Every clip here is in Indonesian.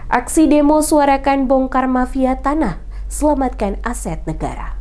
Aksi demo suarakan bongkar mafia tanah, selamatkan aset negara.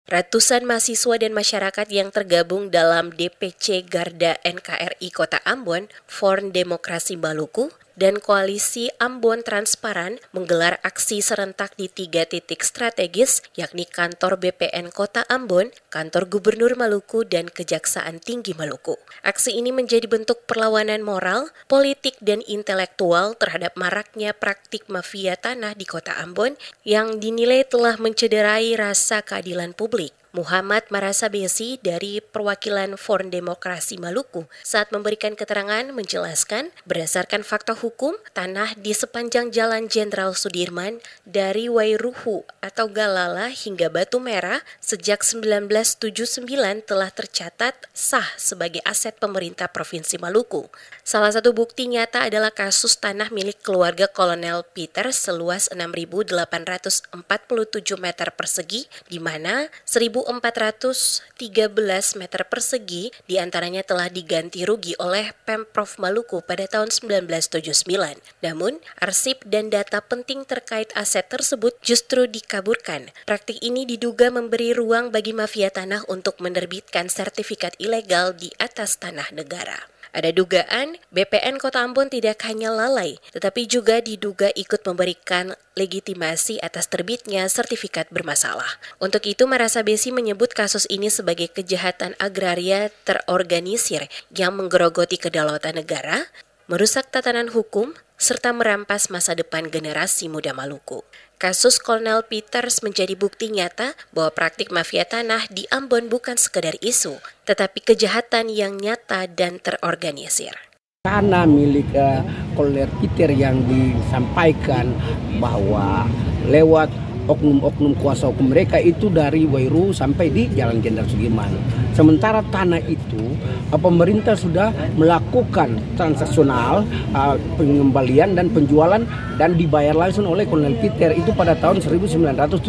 Ratusan mahasiswa dan masyarakat yang tergabung dalam DPC Garda NKRI Kota Ambon, Front Demokrasi Maluku, dan Koalisi Ambon Transparan menggelar aksi serentak di 3 titik strategis, yakni kantor BPN Kota Ambon, kantor Gubernur Maluku, dan Kejaksaan Tinggi Maluku. Aksi ini menjadi bentuk perlawanan moral, politik, dan intelektual terhadap maraknya praktik mafia tanah di Kota Ambon yang dinilai telah mencederai rasa keadilan publik. Muhammad Marasabesi dari perwakilan Front Demokrasi Maluku saat memberikan keterangan menjelaskan berdasarkan fakta hukum, tanah di sepanjang Jalan Jenderal Sudirman dari Wairuhu atau Galala hingga Batu Merah sejak 1979 telah tercatat sah sebagai aset pemerintah Provinsi Maluku. Salah satu bukti nyata adalah kasus tanah milik keluarga Kolonel Peter seluas 6.847 meter persegi, di mana 1.413 meter persegi diantaranya telah diganti rugi oleh Pemprov Maluku pada tahun 1979. Namun, arsip dan data penting terkait aset tersebut justru dikaburkan. Praktik ini diduga memberi ruang bagi mafia tanah untuk menerbitkan sertifikat ilegal di atas tanah negara. Ada dugaan BPN Kota Ambon tidak hanya lalai, tetapi juga diduga ikut memberikan legitimasi atas terbitnya sertifikat bermasalah. Untuk itu, Marasabesi menyebut kasus ini sebagai kejahatan agraria terorganisir yang menggerogoti kedaulatan negara, merusak tatanan hukum, serta merampas masa depan generasi muda Maluku. Kasus Kolonel Peters menjadi bukti nyata bahwa praktik mafia tanah di Ambon bukan sekedar isu, tetapi kejahatan yang nyata dan terorganisir. Tanah milik Kolonel Peter yang disampaikan bahwa lewat oknum-oknum kuasa hukum mereka itu dari Wairu sampai di Jalan Jenderal Sudirman. Sementara tanah itu pemerintah sudah melakukan transaksional pengembalian dan penjualan dan dibayar langsung oleh Kolonel Peter itu pada tahun 1979.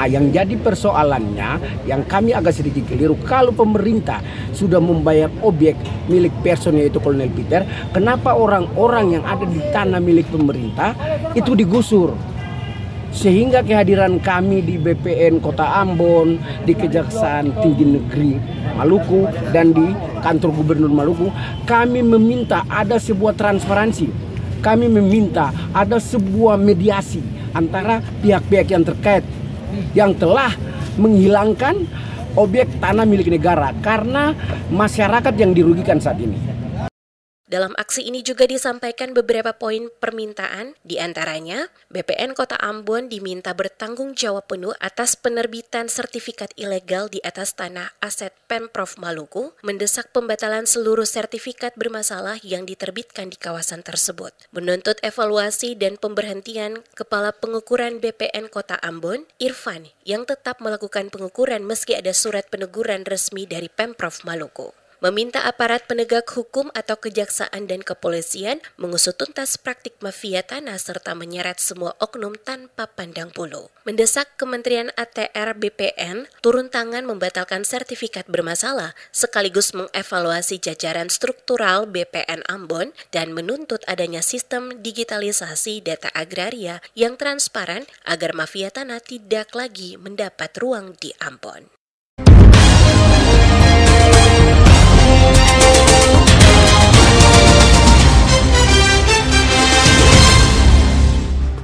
Yang jadi persoalannya yang kami agak sedikit keliru, kalau pemerintah sudah membayar objek milik personil yaitu Kolonel Peter, kenapa orang-orang yang ada di tanah milik pemerintah itu digusur? Sehingga kehadiran kami di BPN Kota Ambon, di Kejaksaan Tinggi Negeri Maluku, dan di kantor Gubernur Maluku, kami meminta ada sebuah transparansi. Kami meminta ada sebuah mediasi antara pihak-pihak yang terkait yang telah menghilangkan objek tanah milik negara karena masyarakat yang dirugikan saat ini. Dalam aksi ini juga disampaikan beberapa poin permintaan, diantaranya BPN Kota Ambon diminta bertanggung jawab penuh atas penerbitan sertifikat ilegal di atas tanah aset Pemprov Maluku, mendesak pembatalan seluruh sertifikat bermasalah yang diterbitkan di kawasan tersebut, menuntut evaluasi dan pemberhentian Kepala Pengukuran BPN Kota Ambon, Irfan, yang tetap melakukan pengukuran meski ada surat peneguran resmi dari Pemprov Maluku. Meminta aparat penegak hukum atau kejaksaan dan kepolisian mengusut tuntas praktik mafia tanah serta menyeret semua oknum tanpa pandang bulu. Mendesak Kementerian ATR BPN turun tangan membatalkan sertifikat bermasalah sekaligus mengevaluasi jajaran struktural BPN Ambon dan menuntut adanya sistem digitalisasi data agraria yang transparan agar mafia tanah tidak lagi mendapat ruang di Ambon.